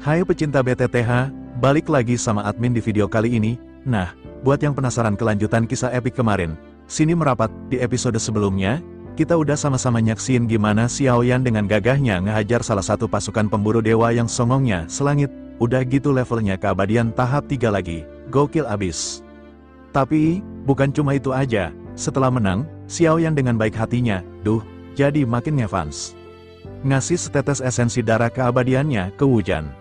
Hai pecinta BTTH, balik lagi sama admin di video kali ini. Nah, buat yang penasaran kelanjutan kisah epik kemarin, sini merapat. Di episode sebelumnya, kita udah sama-sama nyaksin gimana Xiaoyan dengan gagahnya ngehajar salah satu pasukan pemburu dewa yang songongnya selangit. Udah gitu levelnya keabadian tahap 3 lagi, gokil abis. Tapi, bukan cuma itu aja, setelah menang, Xiaoyan dengan baik hatinya, jadi makin ngefans. Ngasih setetes esensi darah keabadiannya ke Wujan.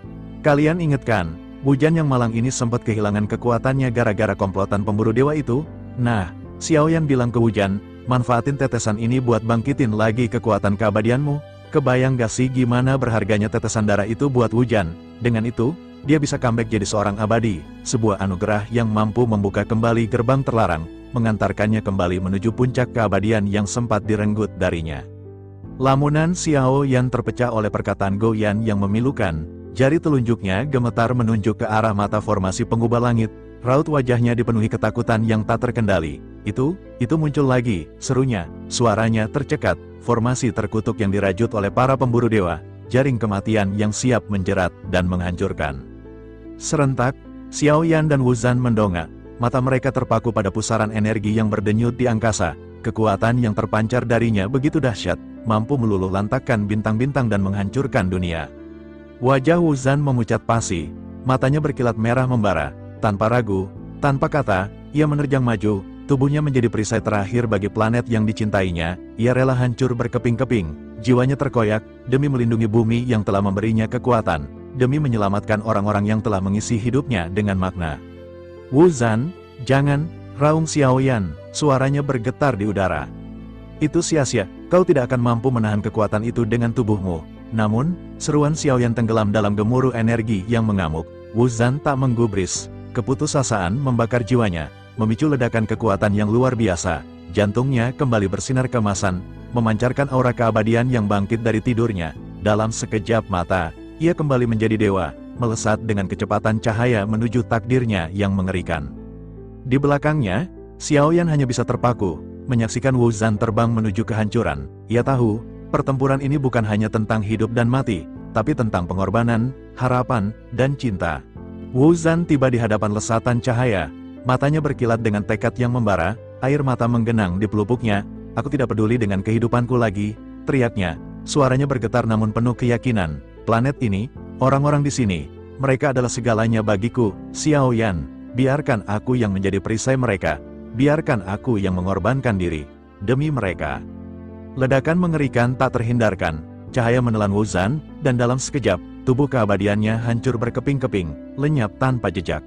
Kalian inget kan, Wujan yang malang ini sempat kehilangan kekuatannya gara-gara komplotan pemburu dewa itu? Nah, Xiaoyan bilang ke Wujan, manfaatin tetesan ini buat bangkitin lagi kekuatan keabadianmu. Kebayang gak sih gimana berharganya tetesan darah itu buat Wujan? Dengan itu, dia bisa comeback jadi seorang abadi, sebuah anugerah yang mampu membuka kembali gerbang terlarang, mengantarkannya kembali menuju puncak keabadian yang sempat direnggut darinya. Lamunan Xiaoyan terpecah oleh perkataan Goyan yang memilukan. Jari telunjuknya gemetar menunjuk ke arah mata formasi pengubah langit. Raut wajahnya dipenuhi ketakutan yang tak terkendali. Itu muncul lagi, serunya. Suaranya tercekat, formasi terkutuk yang dirajut oleh para pemburu dewa. Jaring kematian yang siap menjerat dan menghancurkan. Serentak, Xiaoyan dan Wuzan mendongak. Mata mereka terpaku pada pusaran energi yang berdenyut di angkasa. Kekuatan yang terpancar darinya begitu dahsyat, mampu meluluh lantakkan bintang-bintang dan menghancurkan dunia. Wajah Wuzan memucat pasi, matanya berkilat merah membara. Tanpa ragu, tanpa kata, ia menerjang maju, tubuhnya menjadi perisai terakhir bagi planet yang dicintainya. Ia rela hancur berkeping-keping, jiwanya terkoyak, demi melindungi bumi yang telah memberinya kekuatan, demi menyelamatkan orang-orang yang telah mengisi hidupnya dengan makna. Wuzan, jangan, raung Xiaoyan, suaranya bergetar di udara. Itu sia-sia, kau tidak akan mampu menahan kekuatan itu dengan tubuhmu. Namun, seruan Xiaoyan tenggelam dalam gemuruh energi yang mengamuk. Wuzan tak menggubris, keputusasaan membakar jiwanya, memicu ledakan kekuatan yang luar biasa. Jantungnya kembali bersinar keemasan, memancarkan aura keabadian yang bangkit dari tidurnya. Dalam sekejap mata, ia kembali menjadi dewa, melesat dengan kecepatan cahaya menuju takdirnya yang mengerikan. Di belakangnya, Xiaoyan hanya bisa terpaku, menyaksikan Wuzan terbang menuju kehancuran. Ia tahu, pertempuran ini bukan hanya tentang hidup dan mati, tapi tentang pengorbanan, harapan, dan cinta. Wuzan tiba di hadapan lesatan cahaya, matanya berkilat dengan tekad yang membara, air mata menggenang di pelupuknya. Aku tidak peduli dengan kehidupanku lagi, teriaknya. Suaranya bergetar namun penuh keyakinan. Planet ini, orang-orang di sini, mereka adalah segalanya bagiku. Xiaoyan, biarkan aku yang menjadi perisai mereka. Biarkan aku yang mengorbankan diri demi mereka. Ledakan mengerikan tak terhindarkan. Cahaya menelan Wuzan, dan dalam sekejap, tubuh keabadiannya hancur berkeping-keping, lenyap tanpa jejak.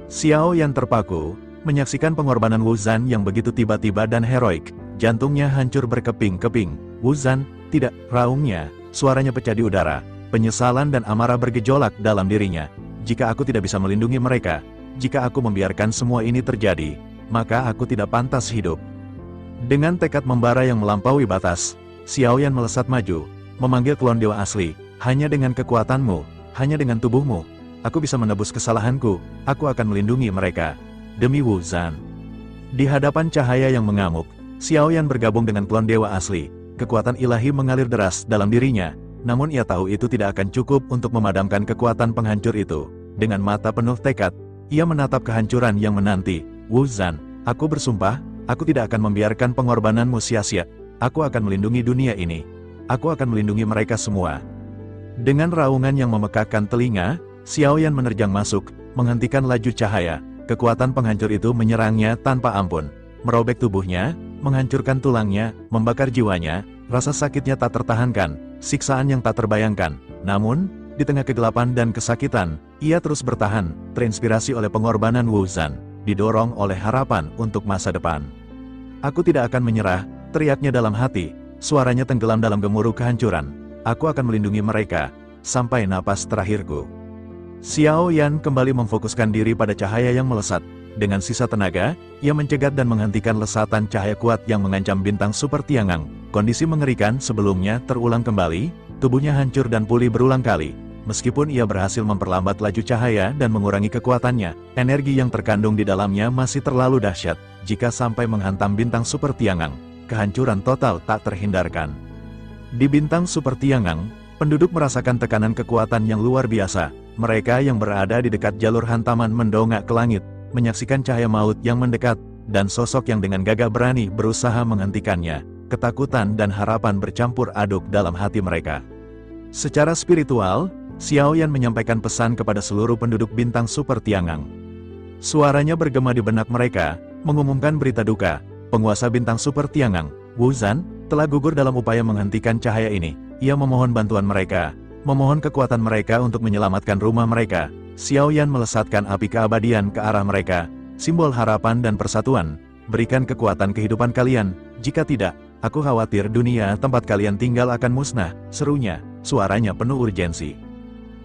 Xiaoyan terpaku, menyaksikan pengorbanan Wuzan yang begitu tiba-tiba dan heroik. Jantungnya hancur berkeping-keping. Wuzan, tidak, raungnya, suaranya pecah di udara. Penyesalan dan amarah bergejolak dalam dirinya. Jika aku tidak bisa melindungi mereka, jika aku membiarkan semua ini terjadi, maka aku tidak pantas hidup. Dengan tekad membara yang melampaui batas, Xiaoyan melesat maju, memanggil klon dewa asli. Hanya dengan kekuatanmu, hanya dengan tubuhmu, aku bisa menebus kesalahanku, aku akan melindungi mereka. Demi Wuzan. Di hadapan cahaya yang mengamuk, Xiaoyan bergabung dengan klon dewa asli. Kekuatan ilahi mengalir deras dalam dirinya, namun ia tahu itu tidak akan cukup untuk memadamkan kekuatan penghancur itu. Dengan mata penuh tekad, ia menatap kehancuran yang menanti. Wuzan, aku bersumpah, aku tidak akan membiarkan pengorbananmu sia-sia. Aku akan melindungi dunia ini. Aku akan melindungi mereka semua. Dengan raungan yang memekakkan telinga, Xiaoyan menerjang masuk, menghentikan laju cahaya. Kekuatan penghancur itu menyerangnya tanpa ampun. Merobek tubuhnya, menghancurkan tulangnya, membakar jiwanya. Rasa sakitnya tak tertahankan, siksaan yang tak terbayangkan. Namun, di tengah kegelapan dan kesakitan, ia terus bertahan, terinspirasi oleh pengorbanan Wuzan, didorong oleh harapan untuk masa depan. Aku tidak akan menyerah, teriaknya dalam hati, suaranya tenggelam dalam gemuruh kehancuran. Aku akan melindungi mereka, sampai napas terakhirku. Xiaoyan kembali memfokuskan diri pada cahaya yang melesat. Dengan sisa tenaga, ia mencegat dan menghentikan lesatan cahaya kuat yang mengancam bintang super Tiangong. Kondisi mengerikan sebelumnya terulang kembali, tubuhnya hancur dan pulih berulang kali. Meskipun ia berhasil memperlambat laju cahaya dan mengurangi kekuatannya, energi yang terkandung di dalamnya masih terlalu dahsyat. Jika sampai menghantam bintang super Tiangong, kehancuran total tak terhindarkan. Di bintang super Tiangong, penduduk merasakan tekanan kekuatan yang luar biasa. Mereka yang berada di dekat jalur hantaman mendongak ke langit, menyaksikan cahaya maut yang mendekat, dan sosok yang dengan gagah berani berusaha menghentikannya. Ketakutan dan harapan bercampur aduk dalam hati mereka. Secara spiritual, Xiaoyan menyampaikan pesan kepada seluruh penduduk bintang Super Tiangang. Suaranya bergema di benak mereka, mengumumkan berita duka. Penguasa bintang Super Tiangang, Wu Zhan, telah gugur dalam upaya menghentikan cahaya ini. Ia memohon bantuan mereka, memohon kekuatan mereka untuk menyelamatkan rumah mereka. Xiaoyan melesatkan api keabadian ke arah mereka, simbol harapan dan persatuan. Berikan kekuatan kehidupan kalian, jika tidak, aku khawatir dunia tempat kalian tinggal akan musnah, serunya, suaranya penuh urgensi.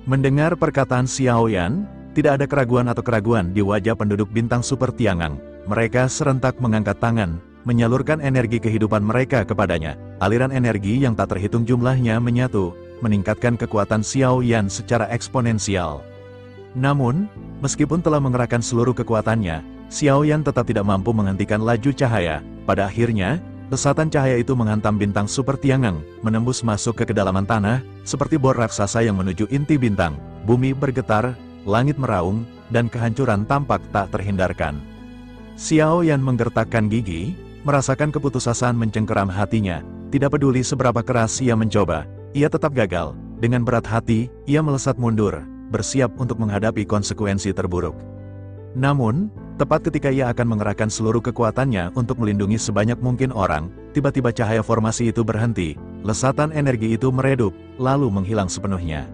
Mendengar perkataan Xiaoyan, tidak ada keraguan atau keraguan di wajah penduduk bintang Super Tiangang. Mereka serentak mengangkat tangan, menyalurkan energi kehidupan mereka kepadanya. Aliran energi yang tak terhitung jumlahnya menyatu, meningkatkan kekuatan Xiaoyan secara eksponensial. Namun, meskipun telah mengerahkan seluruh kekuatannya, Xiaoyan tetap tidak mampu menghentikan laju cahaya. Pada akhirnya, lesatan cahaya itu menghantam bintang Super Tiangang, menembus masuk ke kedalaman tanah, seperti bor raksasa yang menuju inti bintang. Bumi bergetar, langit meraung, dan kehancuran tampak tak terhindarkan. Xiaoyan menggertakkan gigi, merasakan keputusasaan mencengkeram hatinya. Tidak peduli seberapa keras ia mencoba, ia tetap gagal. Dengan berat hati, ia melesat mundur, bersiap untuk menghadapi konsekuensi terburuk. Namun, tepat ketika ia akan mengerahkan seluruh kekuatannya untuk melindungi sebanyak mungkin orang, tiba-tiba cahaya formasi itu berhenti, lesatan energi itu meredup, lalu menghilang sepenuhnya.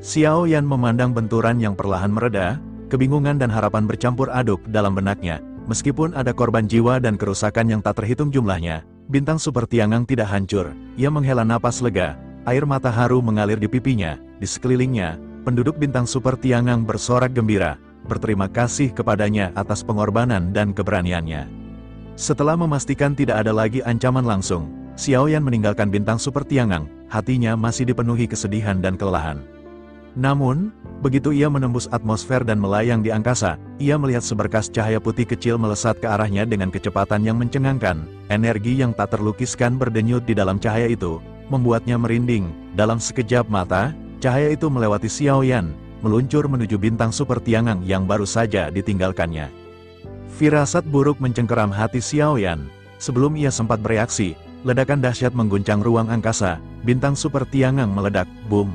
Xiaoyan memandang benturan yang perlahan mereda, kebingungan dan harapan bercampur aduk dalam benaknya. Meskipun ada korban jiwa dan kerusakan yang tak terhitung jumlahnya, bintang Super Tiangang tidak hancur. Ia menghela napas lega, air mata haru mengalir di pipinya. Di sekelilingnya, penduduk bintang Super Tiangang bersorak gembira, berterima kasih kepadanya atas pengorbanan dan keberaniannya. Setelah memastikan tidak ada lagi ancaman langsung, Xiaoyan meninggalkan bintang Super Tiangang. Hatinya masih dipenuhi kesedihan dan kelelahan. Namun, begitu ia menembus atmosfer dan melayang di angkasa, ia melihat seberkas cahaya putih kecil melesat ke arahnya dengan kecepatan yang mencengangkan. Energi yang tak terlukiskan berdenyut di dalam cahaya itu, membuatnya merinding. Dalam sekejap mata, cahaya itu melewati Xiaoyan, meluncur menuju bintang Super Tiangang yang baru saja ditinggalkannya. Firasat buruk mencengkeram hati Xiaoyan. Sebelum ia sempat bereaksi, ledakan dahsyat mengguncang ruang angkasa. Bintang Super Tiangang meledak, boom.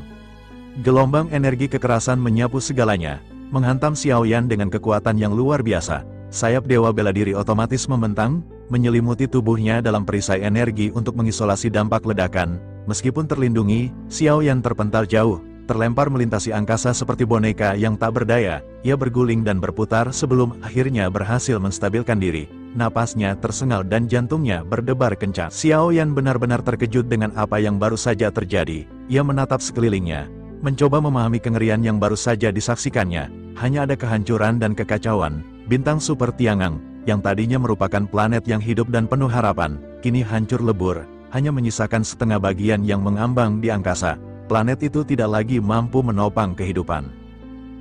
Gelombang energi kekerasan menyapu segalanya, menghantam Xiaoyan dengan kekuatan yang luar biasa. Sayap Dewa Bela Diri otomatis membentang, menyelimuti tubuhnya dalam perisai energi untuk mengisolasi dampak ledakan. Meskipun terlindungi, Xiaoyan terpental jauh, terlempar melintasi angkasa seperti boneka yang tak berdaya. Ia berguling dan berputar sebelum akhirnya berhasil menstabilkan diri. Napasnya tersengal dan jantungnya berdebar kencang. Xiaoyan benar-benar terkejut dengan apa yang baru saja terjadi. Ia menatap sekelilingnya, mencoba memahami kengerian yang baru saja disaksikannya. Hanya ada kehancuran dan kekacauan. Bintang Super Tiangang, yang tadinya merupakan planet yang hidup dan penuh harapan, kini hancur lebur, hanya menyisakan setengah bagian yang mengambang di angkasa. Planet itu tidak lagi mampu menopang kehidupan.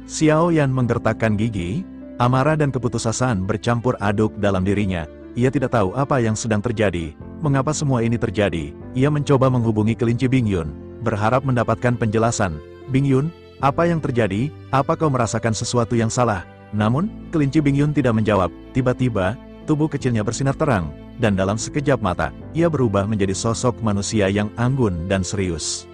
Xiaoyan menggertakkan gigi, amarah dan keputusasaan bercampur aduk dalam dirinya. Ia tidak tahu apa yang sedang terjadi, mengapa semua ini terjadi. Ia mencoba menghubungi kelinci Bingyun, berharap mendapatkan penjelasan. Bingyun, apa yang terjadi? Apa kau merasakan sesuatu yang salah? Namun, kelinci Bingyun tidak menjawab. Tiba-tiba, tubuh kecilnya bersinar terang, dan dalam sekejap mata, ia berubah menjadi sosok manusia yang anggun dan serius.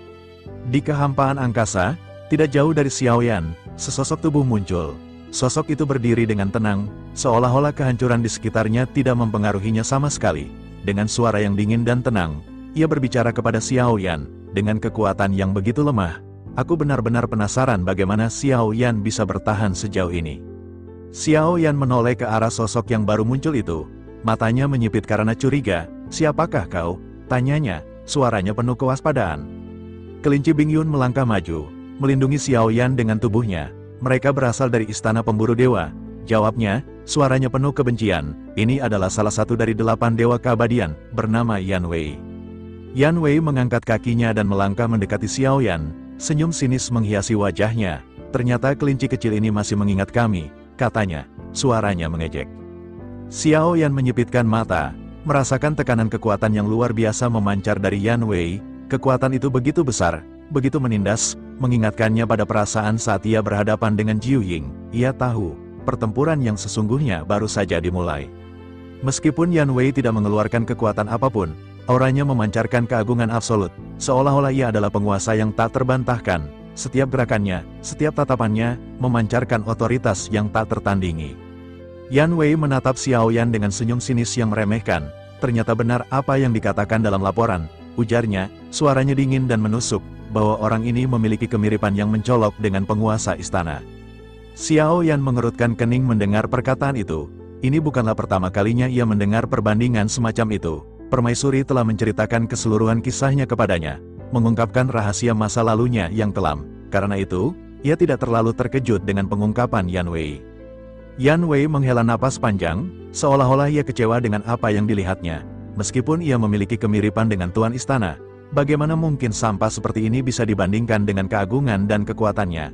Di kehampaan angkasa, tidak jauh dari Xiaoyan, sesosok tubuh muncul. Sosok itu berdiri dengan tenang, seolah-olah kehancuran di sekitarnya tidak mempengaruhinya sama sekali. Dengan suara yang dingin dan tenang, ia berbicara kepada Xiaoyan, dengan kekuatan yang begitu lemah. Aku benar-benar penasaran bagaimana Xiaoyan bisa bertahan sejauh ini. Xiaoyan menoleh ke arah sosok yang baru muncul itu. Matanya menyipit karena curiga. Siapakah kau? Tanyanya, suaranya penuh kewaspadaan. Kelinci Bingyun melangkah maju, melindungi Xiaoyan dengan tubuhnya. Mereka berasal dari istana pemburu dewa. Jawabnya, suaranya penuh kebencian. Ini adalah salah satu dari 8 dewa keabadian, bernama Yan Wei. Yan Wei mengangkat kakinya dan melangkah mendekati Xiaoyan. Senyum sinis menghiasi wajahnya. Ternyata kelinci kecil ini masih mengingat kami, katanya. Suaranya mengejek. Xiaoyan menyipitkan mata, merasakan tekanan kekuatan yang luar biasa memancar dari Yan Wei. Kekuatan itu begitu besar, begitu menindas, mengingatkannya pada perasaan saat ia berhadapan dengan Jiu Ying. Ia tahu, pertempuran yang sesungguhnya baru saja dimulai. Meskipun Yan Wei tidak mengeluarkan kekuatan apapun, auranya memancarkan keagungan absolut, seolah-olah ia adalah penguasa yang tak terbantahkan. Setiap gerakannya, setiap tatapannya, memancarkan otoritas yang tak tertandingi. Yan Wei menatap Xiao Yan dengan senyum sinis yang meremehkan. Ternyata benar apa yang dikatakan dalam laporan, ujarnya, suaranya dingin dan menusuk, bahwa orang ini memiliki kemiripan yang mencolok dengan penguasa istana. Xiao Yan mengerutkan kening mendengar perkataan itu. Ini bukanlah pertama kalinya ia mendengar perbandingan semacam itu. Permaisuri telah menceritakan keseluruhan kisahnya kepadanya, mengungkapkan rahasia masa lalunya yang kelam. Karena itu, ia tidak terlalu terkejut dengan pengungkapan Yan Wei. Yan Wei menghela napas panjang, seolah-olah ia kecewa dengan apa yang dilihatnya. Meskipun ia memiliki kemiripan dengan Tuan Istana, bagaimana mungkin sampah seperti ini bisa dibandingkan dengan keagungan dan kekuatannya?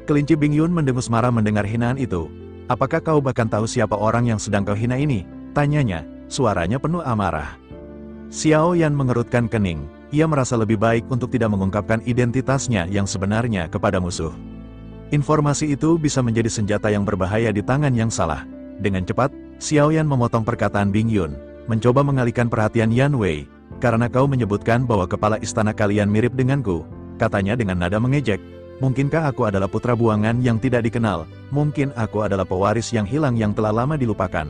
Kelinci Bingyun mendengus marah mendengar hinaan itu. Apakah kau bahkan tahu siapa orang yang sedang kau hina ini? Tanyanya, suaranya penuh amarah. Xiao Yan mengerutkan kening. Ia merasa lebih baik untuk tidak mengungkapkan identitasnya yang sebenarnya kepada musuh. Informasi itu bisa menjadi senjata yang berbahaya di tangan yang salah. Dengan cepat, Xiao Yan memotong perkataan Bingyun, mencoba mengalihkan perhatian Yan Wei. Karena kau menyebutkan bahwa kepala istana kalian mirip denganku, katanya dengan nada mengejek. Mungkinkah aku adalah putra buangan yang tidak dikenal? Mungkin aku adalah pewaris yang hilang yang telah lama dilupakan.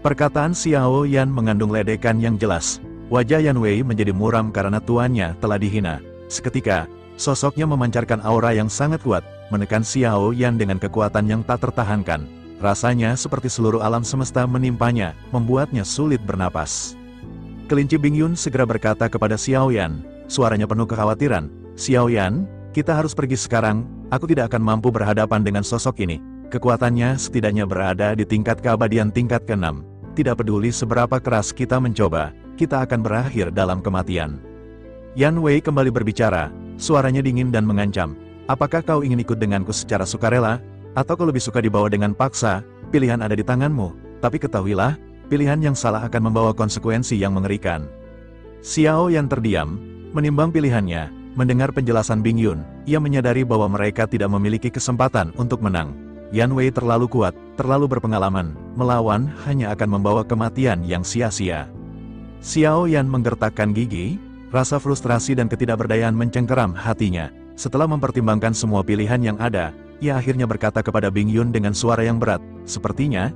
Perkataan Xiao Yan mengandung ledekan yang jelas. Wajah Yan Wei menjadi muram karena tuannya telah dihina. Seketika, sosoknya memancarkan aura yang sangat kuat, menekan Xiao Yan dengan kekuatan yang tak tertahankan. Rasanya seperti seluruh alam semesta menimpanya, membuatnya sulit bernapas. Kelinci Bingyun segera berkata kepada Xiao Yan, suaranya penuh kekhawatiran, Xiao Yan, kita harus pergi sekarang, aku tidak akan mampu berhadapan dengan sosok ini. Kekuatannya setidaknya berada di tingkat keabadian tingkat ke-6. Tidak peduli seberapa keras kita mencoba, kita akan berakhir dalam kematian. Yan Wei kembali berbicara, suaranya dingin dan mengancam. Apakah kau ingin ikut denganku secara sukarela? Atau kau lebih suka dibawa dengan paksa? Pilihan ada di tanganmu, tapi ketahuilah, pilihan yang salah akan membawa konsekuensi yang mengerikan. Xiao Yan terdiam, menimbang pilihannya. Mendengar penjelasan Bingyun, ia menyadari bahwa mereka tidak memiliki kesempatan untuk menang. Yan Wei terlalu kuat, terlalu berpengalaman, melawan hanya akan membawa kematian yang sia-sia. Xiao Yan menggertakkan gigi, rasa frustrasi dan ketidakberdayaan mencengkeram hatinya. Setelah mempertimbangkan semua pilihan yang ada, ia akhirnya berkata kepada Bingyun dengan suara yang berat, sepertinya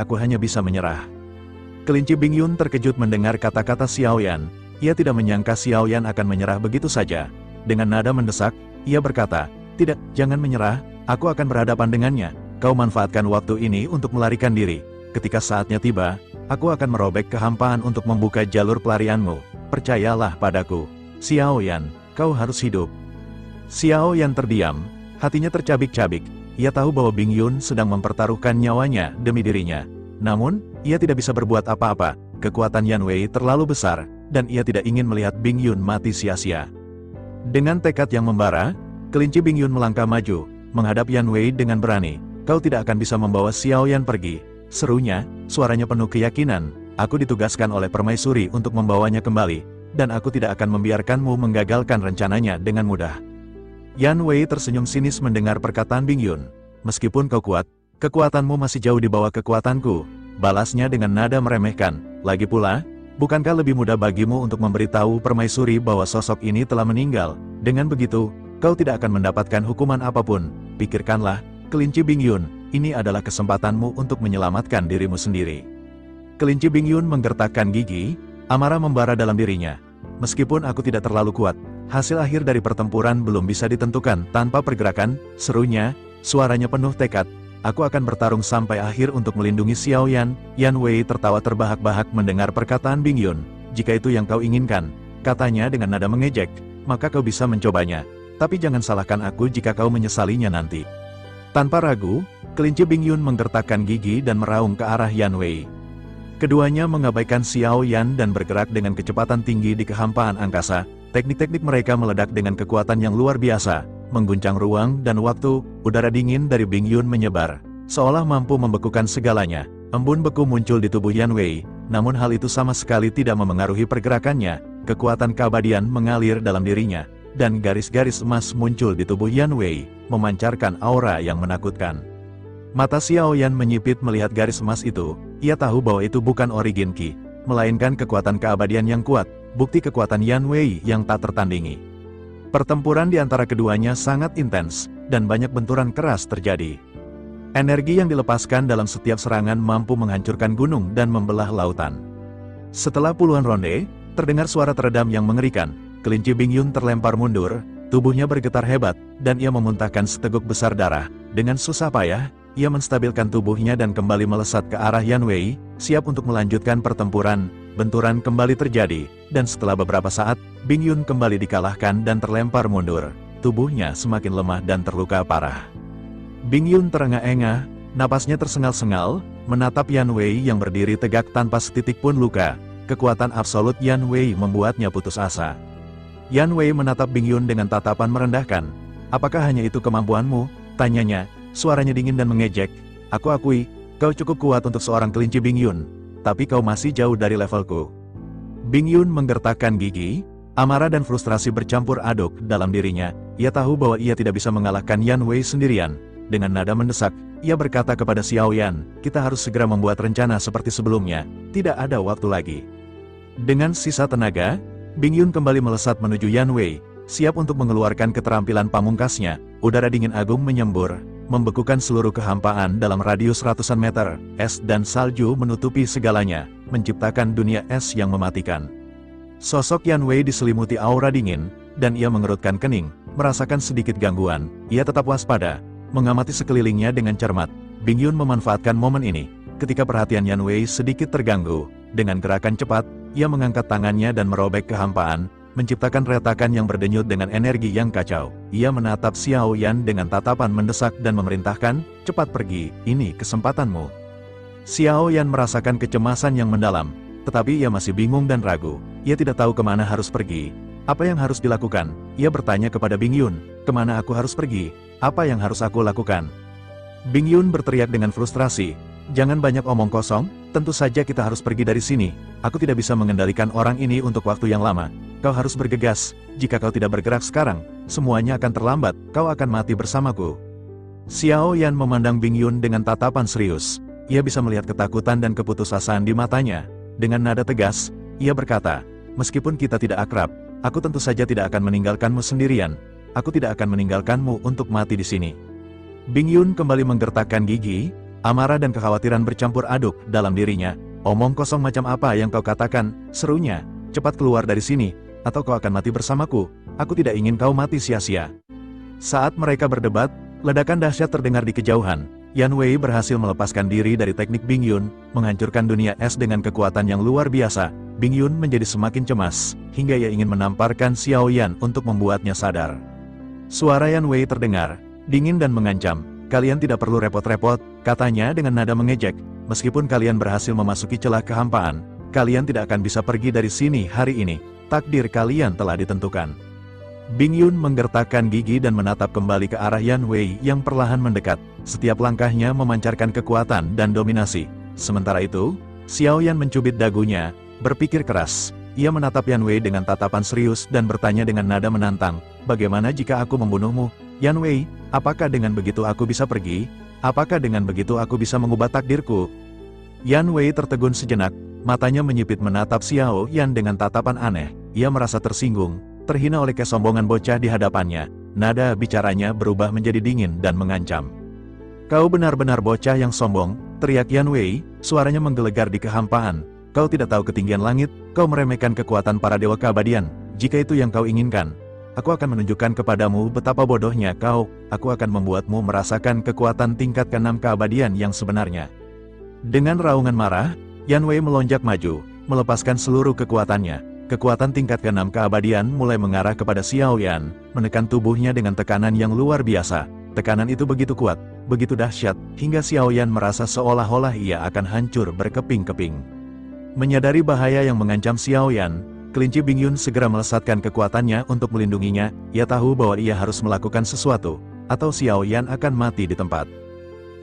aku hanya bisa menyerah. Kelinci Bingyun terkejut mendengar kata-kata Xiao Yan. Ia tidak menyangka Xiao Yan akan menyerah begitu saja. Dengan nada mendesak, ia berkata, tidak, jangan menyerah, aku akan berhadapan dengannya. Kau manfaatkan waktu ini untuk melarikan diri. Ketika saatnya tiba, aku akan merobek kehampaan untuk membuka jalur pelarianmu. Percayalah padaku. Xiao Yan, kau harus hidup. Xiao Yan terdiam, hatinya tercabik-cabik. Ia tahu bahwa Bingyun sedang mempertaruhkan nyawanya demi dirinya. Namun, ia tidak bisa berbuat apa-apa. Kekuatan Yan Wei terlalu besar, dan ia tidak ingin melihat Bingyun mati sia-sia. Dengan tekad yang membara, kelinci Bingyun melangkah maju, menghadap Yan Wei dengan berani. Kau tidak akan bisa membawa Xiao Yan pergi, serunya, suaranya penuh keyakinan. Aku ditugaskan oleh permaisuri untuk membawanya kembali, dan aku tidak akan membiarkanmu menggagalkan rencananya dengan mudah. Yan Wei tersenyum sinis mendengar perkataan Bingyun. Meskipun kau kuat, kekuatanmu masih jauh di bawah kekuatanku, balasnya dengan nada meremehkan. Lagi pula, bukankah lebih mudah bagimu untuk memberitahu permaisuri bahwa sosok ini telah meninggal? Dengan begitu, kau tidak akan mendapatkan hukuman apapun. Pikirkanlah, kelinci Bingyun, ini adalah kesempatanmu untuk menyelamatkan dirimu sendiri. Kelinci Bingyun menggertakkan gigi, amarah membara dalam dirinya. Meskipun aku tidak terlalu kuat, hasil akhir dari pertempuran belum bisa ditentukan tanpa pergerakan, serunya, suaranya penuh tekad. Aku akan bertarung sampai akhir untuk melindungi Xiao Yan. Yan Wei tertawa terbahak-bahak mendengar perkataan Bingyun. Jika itu yang kau inginkan, katanya dengan nada mengejek, maka kau bisa mencobanya. Tapi jangan salahkan aku jika kau menyesalinya nanti. Tanpa ragu, kelinci Bingyun menggertakkan gigi dan meraung ke arah Yan Wei. Keduanya mengabaikan Xiao Yan dan bergerak dengan kecepatan tinggi di kehampaan angkasa. Teknik-teknik mereka meledak dengan kekuatan yang luar biasa, mengguncang ruang dan waktu. Udara dingin dari Bingyun menyebar, seolah mampu membekukan segalanya. Embun beku muncul di tubuh Yan Wei, namun hal itu sama sekali tidak memengaruhi pergerakannya. Kekuatan keabadian mengalir dalam dirinya. dan garis-garis emas muncul di tubuh Yan Wei, memancarkan aura yang menakutkan. Mata Xiao Yan menyipit melihat garis emas itu, ia tahu bahwa itu bukan origin Qi, melainkan kekuatan keabadian yang kuat, bukti kekuatan Yan Wei yang tak tertandingi. Pertempuran di antara keduanya sangat intens, dan banyak benturan keras terjadi. Energi yang dilepaskan dalam setiap serangan mampu menghancurkan gunung dan membelah lautan. Setelah puluhan ronde, terdengar suara teredam yang mengerikan, kelinci Bingyun terlempar mundur, tubuhnya bergetar hebat, dan ia memuntahkan seteguk besar darah. Dengan susah payah, ia menstabilkan tubuhnya dan kembali melesat ke arah Yan Wei, siap untuk melanjutkan pertempuran. Benturan kembali terjadi, dan setelah beberapa saat, Bingyun kembali dikalahkan dan terlempar mundur. Tubuhnya semakin lemah dan terluka parah. Bingyun terengah-engah, napasnya tersengal-sengal, menatap Yan Wei yang berdiri tegak tanpa setitik pun luka. Kekuatan absolut Yan Wei membuatnya putus asa. Yan Wei menatap Bingyun dengan tatapan merendahkan. "Apakah hanya itu kemampuanmu?" tanyanya, suaranya dingin dan mengejek. "Aku akui, kau cukup kuat untuk seorang kelinci Bingyun, tapi kau masih jauh dari levelku." Bingyun menggertakkan gigi, amarah dan frustrasi bercampur aduk dalam dirinya. Ia tahu bahwa ia tidak bisa mengalahkan Yan Wei sendirian. Dengan nada mendesak, ia berkata kepada Xiao Yan, "Kita harus segera membuat rencana seperti sebelumnya, tidak ada waktu lagi." Dengan sisa tenaga, Bingyun kembali melesat menuju Yan Wei, siap untuk mengeluarkan keterampilan pamungkasnya. Udara dingin agung menyembur, membekukan seluruh kehampaan dalam radius ratusan meter. Es dan salju menutupi segalanya, menciptakan dunia es yang mematikan. Sosok Yan Wei diselimuti aura dingin, dan ia mengerutkan kening, merasakan sedikit gangguan. Ia tetap waspada, mengamati sekelilingnya dengan cermat. Bingyun memanfaatkan momen ini, ketika perhatian Yan Wei sedikit terganggu. Dengan gerakan cepat, ia mengangkat tangannya dan merobek kehampaan, menciptakan retakan yang berdenyut dengan energi yang kacau. Ia menatap Xiao Yan dengan tatapan mendesak dan memerintahkan, "Cepat pergi, ini kesempatanmu." Xiao Yan merasakan kecemasan yang mendalam, tetapi ia masih bingung dan ragu. Ia tidak tahu kemana harus pergi. Apa yang harus dilakukan? Ia bertanya kepada Bingyun, "Kemana aku harus pergi? Apa yang harus aku lakukan?" Bingyun berteriak dengan frustrasi, "Jangan banyak omong kosong, tentu saja kita harus pergi dari sini. Aku tidak bisa mengendalikan orang ini untuk waktu yang lama. Kau harus bergegas, jika kau tidak bergerak sekarang, semuanya akan terlambat, kau akan mati bersamaku." Xiao Yan memandang Bingyun dengan tatapan serius. Ia bisa melihat ketakutan dan keputusasaan di matanya. Dengan nada tegas, ia berkata, "Meskipun kita tidak akrab, aku tentu saja tidak akan meninggalkanmu sendirian. Aku tidak akan meninggalkanmu untuk mati di sini." Bingyun kembali menggertakkan gigi, amarah dan kekhawatiran bercampur aduk dalam dirinya. "Omong kosong macam apa yang kau katakan?" serunya. "Cepat keluar dari sini, atau kau akan mati bersamaku. Aku tidak ingin kau mati sia-sia." Saat mereka berdebat, ledakan dahsyat terdengar di kejauhan. Yan Wei berhasil melepaskan diri dari teknik Bingyun, menghancurkan dunia es dengan kekuatan yang luar biasa. Bingyun menjadi semakin cemas, hingga ia ingin menamparkan Xiao Yan untuk membuatnya sadar. Suara Yan Wei terdengar, dingin dan mengancam. "Kalian tidak perlu repot-repot," katanya dengan nada mengejek. "Meskipun kalian berhasil memasuki celah kehampaan, kalian tidak akan bisa pergi dari sini hari ini. Takdir kalian telah ditentukan." Bingyun menggertakkan gigi dan menatap kembali ke arah Yan Wei yang perlahan mendekat. Setiap langkahnya memancarkan kekuatan dan dominasi. Sementara itu, Xiao Yan mencubit dagunya, berpikir keras. Ia menatap Yan Wei dengan tatapan serius dan bertanya dengan nada menantang, "Bagaimana jika aku membunuhmu? Yan Wei, apakah dengan begitu aku bisa pergi? Apakah dengan begitu aku bisa mengubah takdirku?" Yan Wei tertegun sejenak, matanya menyipit menatap Xiao Yan dengan tatapan aneh. Ia merasa tersinggung, terhina oleh kesombongan bocah di hadapannya. Nada bicaranya berubah menjadi dingin dan mengancam. "Kau benar-benar bocah yang sombong," teriak Yan Wei, suaranya menggelegar di kehampaan. "Kau tidak tahu ketinggian langit, kau meremehkan kekuatan para dewa keabadian. Jika itu yang kau inginkan, aku akan menunjukkan kepadamu betapa bodohnya kau. Aku akan membuatmu merasakan kekuatan tingkat ke-6 keabadian yang sebenarnya." Dengan raungan marah, Yan Wei melonjak maju, melepaskan seluruh kekuatannya. Kekuatan tingkat ke-6 keabadian mulai mengarah kepada Xiao Yan, menekan tubuhnya dengan tekanan yang luar biasa. Tekanan itu begitu kuat, begitu dahsyat, hingga Xiao Yan merasa seolah-olah ia akan hancur berkeping-keping. Menyadari bahaya yang mengancam Xiao Yan, kelinci Bingyun segera melesatkan kekuatannya untuk melindunginya. Ia tahu bahwa ia harus melakukan sesuatu, atau Xiao Yan akan mati di tempat.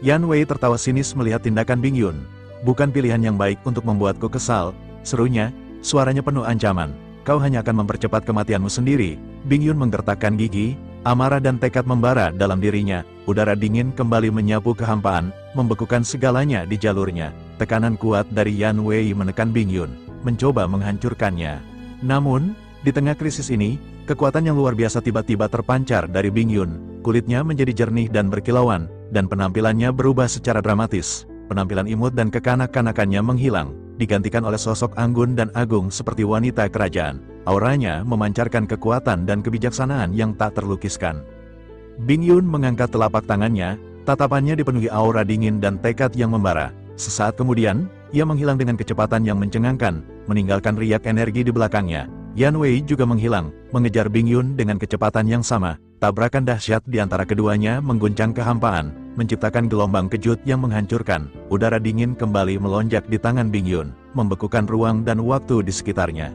Yan Wei tertawa sinis melihat tindakan Bingyun. "Bukan pilihan yang baik untuk membuatku kesal," serunya, suaranya penuh ancaman. kau hanya akan mempercepat kematianmu sendiri. Bingyun menggertakkan gigi, amarah dan tekad membara dalam dirinya. Udara dingin kembali menyapu kehampaan, membekukan segalanya di jalurnya. Tekanan kuat dari Yan Wei menekan Bingyun, mencoba menghancurkannya. Namun, di tengah krisis ini, kekuatan yang luar biasa tiba-tiba terpancar dari Bingyun. Kulitnya menjadi jernih dan berkilauan, dan penampilannya berubah secara dramatis. Penampilan imut dan kekanak-kanakannya menghilang, digantikan oleh sosok anggun dan agung seperti wanita kerajaan. Auranya memancarkan kekuatan dan kebijaksanaan yang tak terlukiskan. Bingyun mengangkat telapak tangannya, tatapannya dipenuhi aura dingin dan tekad yang membara. Sesaat kemudian, ia menghilang dengan kecepatan yang mencengangkan, meninggalkan riak energi di belakangnya. Yan Wei juga menghilang, mengejar Bingyun dengan kecepatan yang sama. Tabrakan dahsyat di antara keduanya mengguncang kehampaan, menciptakan gelombang kejut yang menghancurkan. Udara dingin kembali melonjak di tangan Bingyun, membekukan ruang dan waktu di sekitarnya.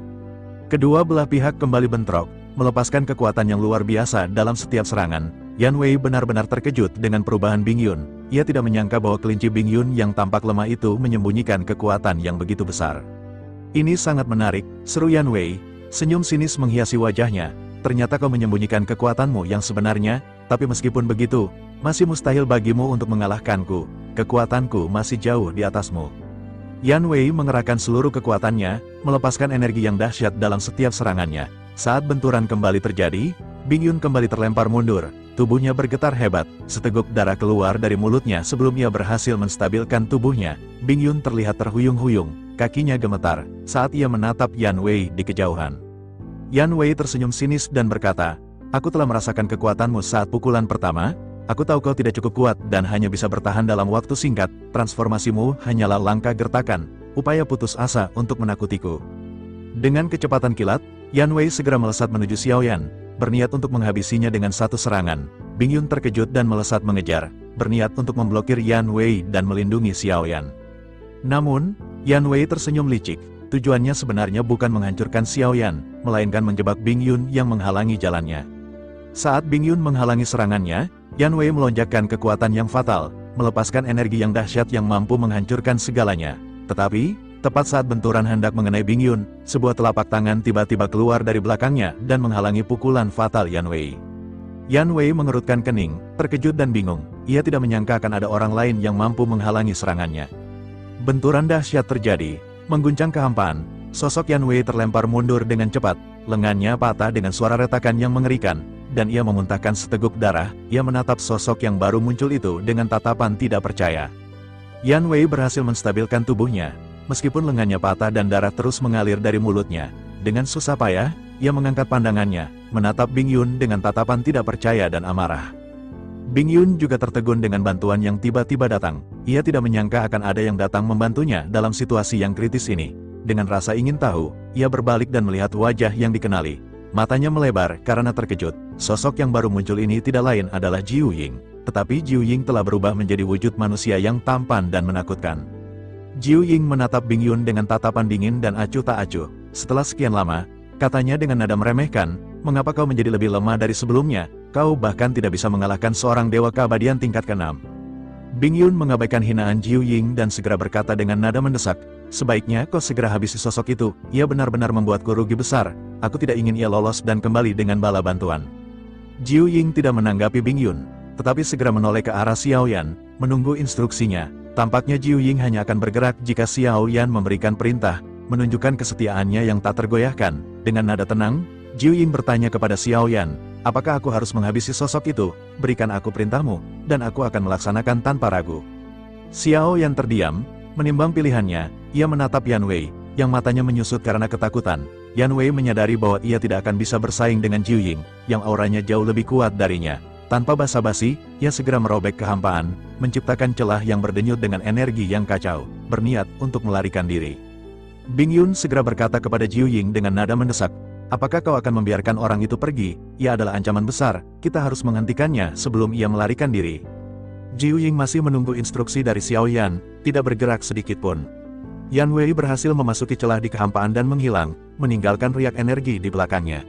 Kedua belah pihak kembali bentrok, melepaskan kekuatan yang luar biasa dalam setiap serangan. Yan Wei benar-benar terkejut dengan perubahan Bingyun. Ia tidak menyangka bahwa kelinci Bingyun yang tampak lemah itu menyembunyikan kekuatan yang begitu besar. Ini sangat menarik, seru Yan Wei. Senyum sinis menghiasi wajahnya. Ternyata kau menyembunyikan kekuatanmu yang sebenarnya, tapi meskipun begitu, masih mustahil bagimu untuk mengalahkanku. Kekuatanku masih jauh di atasmu. Yan Wei mengerahkan seluruh kekuatannya, melepaskan energi yang dahsyat dalam setiap serangannya. Saat benturan kembali terjadi, Bingyun kembali terlempar mundur. Tubuhnya bergetar hebat, seteguk darah keluar dari mulutnya sebelum ia berhasil menstabilkan tubuhnya. Bingyun terlihat terhuyung-huyung, kakinya gemetar, saat ia menatap Yan Wei di kejauhan. Yan Wei tersenyum sinis dan berkata, "Aku telah merasakan kekuatanmu saat pukulan pertama. Aku tahu kau tidak cukup kuat dan hanya bisa bertahan dalam waktu singkat. Transformasimu hanyalah langkah gertakan, upaya putus asa untuk menakutiku." Dengan kecepatan kilat, Yan Wei segera melesat menuju Xiaoyan, berniat untuk menghabisinya dengan satu serangan. Bingyun terkejut dan melesat mengejar, berniat untuk memblokir Yan Wei dan melindungi Xiaoyan. Namun, Yan Wei tersenyum licik. Tujuannya sebenarnya bukan menghancurkan Xiaoyan, melainkan menjebak Bingyun yang menghalangi jalannya. Saat Bingyun menghalangi serangannya, Yan Wei melonjakkan kekuatan yang fatal, melepaskan energi yang dahsyat yang mampu menghancurkan segalanya. Tetapi, tepat saat benturan hendak mengenai Bingyun, sebuah telapak tangan tiba-tiba keluar dari belakangnya dan menghalangi pukulan fatal Yan Wei. Yan Wei mengerutkan kening, terkejut dan bingung. Ia tidak menyangka akan ada orang lain yang mampu menghalangi serangannya. Benturan dahsyat terjadi, mengguncang kehampaan. Sosok Yan Wei terlempar mundur dengan cepat, lengannya patah dengan suara retakan yang mengerikan, dan ia memuntahkan seteguk darah. Ia menatap sosok yang baru muncul itu dengan tatapan tidak percaya. Yan Wei berhasil menstabilkan tubuhnya, meskipun lengannya patah dan darah terus mengalir dari mulutnya. Dengan susah payah, ia mengangkat pandangannya, menatap Bingyun dengan tatapan tidak percaya dan amarah. Bingyun juga tertegun dengan bantuan yang tiba-tiba datang. Ia tidak menyangka akan ada yang datang membantunya dalam situasi yang kritis ini. Dengan rasa ingin tahu, ia berbalik dan melihat wajah yang dikenali. Matanya melebar karena terkejut. Sosok yang baru muncul ini tidak lain adalah Jiu Ying. Tetapi Jiu Ying telah berubah menjadi wujud manusia yang tampan dan menakutkan. Jiu Ying menatap Bingyun dengan tatapan dingin dan acuh tak acuh. Setelah sekian lama, katanya dengan nada meremehkan, "Mengapa kau menjadi lebih lemah dari sebelumnya? Kau bahkan tidak bisa mengalahkan seorang dewa keabadian tingkat ke-6. Bingyun mengabaikan hinaan Jiu Ying dan segera berkata dengan nada mendesak, "Sebaiknya kau segera habisi sosok itu, ia benar-benar membuatku rugi besar. Aku tidak ingin ia lolos dan kembali dengan bala bantuan." Jiu Ying tidak menanggapi Bingyun, tetapi segera menoleh ke arah Xiaoyan, menunggu instruksinya. Tampaknya Jiu Ying hanya akan bergerak jika Xiaoyan memberikan perintah, menunjukkan kesetiaannya yang tak tergoyahkan. Dengan nada tenang, Jiu Ying bertanya kepada Xiaoyan, "Apakah aku harus menghabisi sosok itu? Berikan aku perintahmu, dan aku akan melaksanakan tanpa ragu." Xiaoyan terdiam, menimbang pilihannya. Ia menatap Yan Wei, yang matanya menyusut karena ketakutan. Yan Wei menyadari bahwa ia tidak akan bisa bersaing dengan Jiu Ying, yang auranya jauh lebih kuat darinya. Tanpa basa-basi, ia segera merobek kehampaan, menciptakan celah yang berdenyut dengan energi yang kacau, berniat untuk melarikan diri. Bingyun segera berkata kepada Jiu Ying dengan nada mendesak, "Apakah kau akan membiarkan orang itu pergi? Ia adalah ancaman besar, kita harus menghentikannya sebelum ia melarikan diri." Jiu Ying masih menunggu instruksi dari Xiaoyan, tidak bergerak sedikit pun. Yan Wei berhasil memasuki celah di kehampaan dan menghilang, meninggalkan riak energi di belakangnya.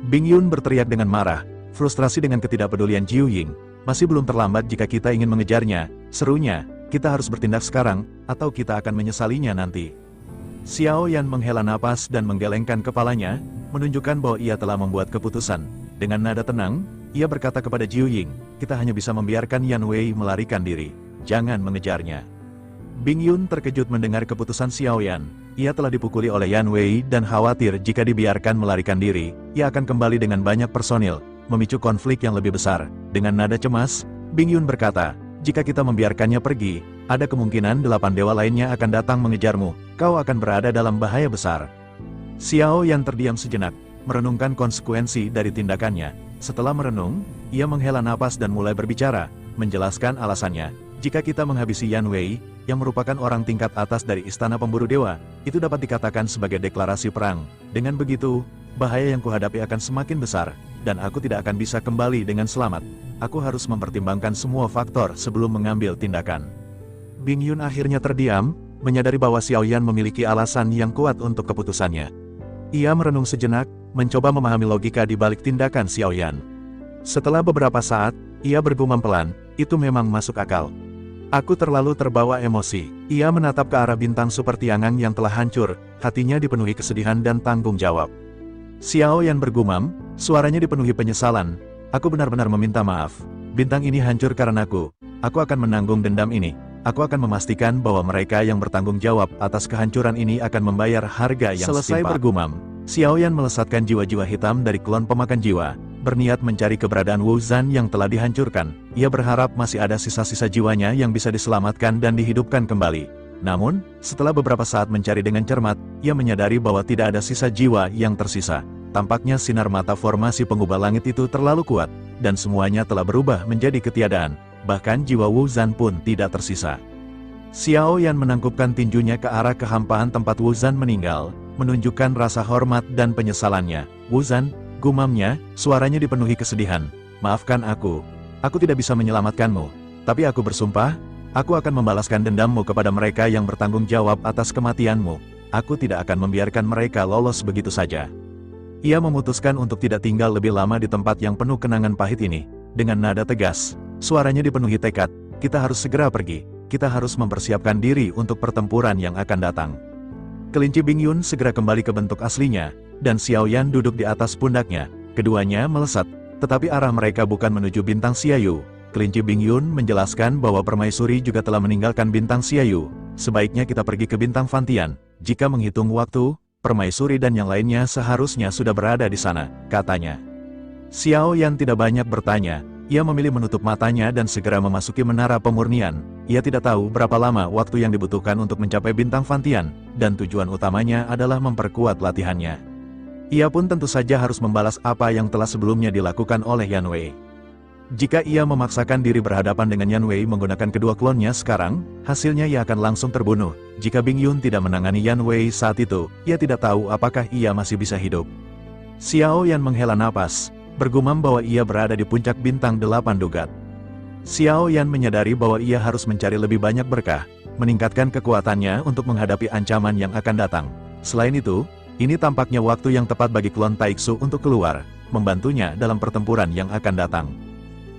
Bingyun berteriak dengan marah, frustrasi dengan ketidakpedulian Jiu Ying. "Masih belum terlambat jika kita ingin mengejarnya," serunya, "kita harus bertindak sekarang, atau kita akan menyesalinya nanti." Xiao Yan menghela napas dan menggelengkan kepalanya, menunjukkan bahwa ia telah membuat keputusan. Dengan nada tenang, ia berkata kepada Jiu Ying, kita hanya bisa membiarkan Yan Wei melarikan diri. Jangan mengejarnya. Bing Yun terkejut mendengar keputusan Xiao Yan. Ia telah dipukuli oleh Yan Wei dan khawatir jika dibiarkan melarikan diri, ia akan kembali dengan banyak personil, memicu konflik yang lebih besar. Dengan nada cemas, Bing Yun berkata, jika kita membiarkannya pergi, ada kemungkinan 8 dewa lainnya akan datang mengejarmu, kau akan berada dalam bahaya besar. Xiao Yan terdiam sejenak, merenungkan konsekuensi dari tindakannya. Setelah merenung, ia menghela napas dan mulai berbicara, menjelaskan alasannya. Jika kita menghabisi Yan Wei, yang merupakan orang tingkat atas dari Istana Pemburu Dewa, itu dapat dikatakan sebagai deklarasi perang. Dengan begitu, bahaya yang kuhadapi akan semakin besar, dan aku tidak akan bisa kembali dengan selamat. Aku harus mempertimbangkan semua faktor sebelum mengambil tindakan. Bing Yun akhirnya terdiam, menyadari bahwa Xiao Yan memiliki alasan yang kuat untuk keputusannya. Ia merenung sejenak, mencoba memahami logika di balik tindakan Xiao Yan. Setelah beberapa saat, ia bergumam pelan, itu memang masuk akal. Aku terlalu terbawa emosi. Ia menatap ke arah bintang super Tiangang yang telah hancur, hatinya dipenuhi kesedihan dan tanggung jawab. Xiao Yan bergumam, suaranya dipenuhi penyesalan. Aku benar-benar meminta maaf. Bintang ini hancur karenaku. Aku akan menanggung dendam ini. Aku akan memastikan bahwa mereka yang bertanggung jawab atas kehancuran ini akan membayar harga yang setimpal. Selesai bergumam, Xiao Yan melesatkan jiwa-jiwa hitam dari klon pemakan jiwa, berniat mencari keberadaan Wu Zhan yang telah dihancurkan. Ia berharap masih ada sisa-sisa jiwanya yang bisa diselamatkan dan dihidupkan kembali. Namun, setelah beberapa saat mencari dengan cermat, ia menyadari bahwa tidak ada sisa jiwa yang tersisa. Tampaknya sinar mata formasi pengubah langit itu terlalu kuat, dan semuanya telah berubah menjadi ketiadaan. Bahkan jiwa Wu Zhan pun tidak tersisa. Xiao Yan menangkupkan tinjunya ke arah kehampaan tempat Wu Zhan meninggal, menunjukkan rasa hormat dan penyesalannya. Wu Zhan, gumamnya, suaranya dipenuhi kesedihan. Maafkan aku tidak bisa menyelamatkanmu. Tapi aku bersumpah, aku akan membalaskan dendammu kepada mereka yang bertanggung jawab atas kematianmu. Aku tidak akan membiarkan mereka lolos begitu saja. Ia memutuskan untuk tidak tinggal lebih lama di tempat yang penuh kenangan pahit ini. Dengan nada tegas, suaranya dipenuhi tekad, kita harus segera pergi. Kita harus mempersiapkan diri untuk pertempuran yang akan datang. Kelinci Bing Yun segera kembali ke bentuk aslinya, dan Xiao Yan duduk di atas pundaknya. Keduanya melesat, tetapi arah mereka bukan menuju bintang Xiaoyu. Kelinci Bing Yun menjelaskan bahwa permaisuri juga telah meninggalkan bintang Xiaoyu. Sebaiknya kita pergi ke bintang Fantian. Jika menghitung waktu, permaisuri dan yang lainnya seharusnya sudah berada di sana, katanya. Xiao Yan tidak banyak bertanya. Ia memilih menutup matanya dan segera memasuki menara pemurnian. Ia tidak tahu berapa lama waktu yang dibutuhkan untuk mencapai bintang Fantian, dan tujuan utamanya adalah memperkuat latihannya. Ia pun tentu saja harus membalas apa yang telah sebelumnya dilakukan oleh Yan Wei. Jika ia memaksakan diri berhadapan dengan Yan Wei menggunakan kedua klonnya sekarang, hasilnya ia akan langsung terbunuh. Jika Bing Yun tidak menangani Yan Wei saat itu, ia tidak tahu apakah ia masih bisa hidup. Xiao Yan menghela napas, bergumam bahwa ia berada di puncak bintang 8 Dugat. Xiao Yan menyadari bahwa ia harus mencari lebih banyak berkah, meningkatkan kekuatannya untuk menghadapi ancaman yang akan datang. Selain itu, ini tampaknya waktu yang tepat bagi klon Taiksu untuk keluar, membantunya dalam pertempuran yang akan datang.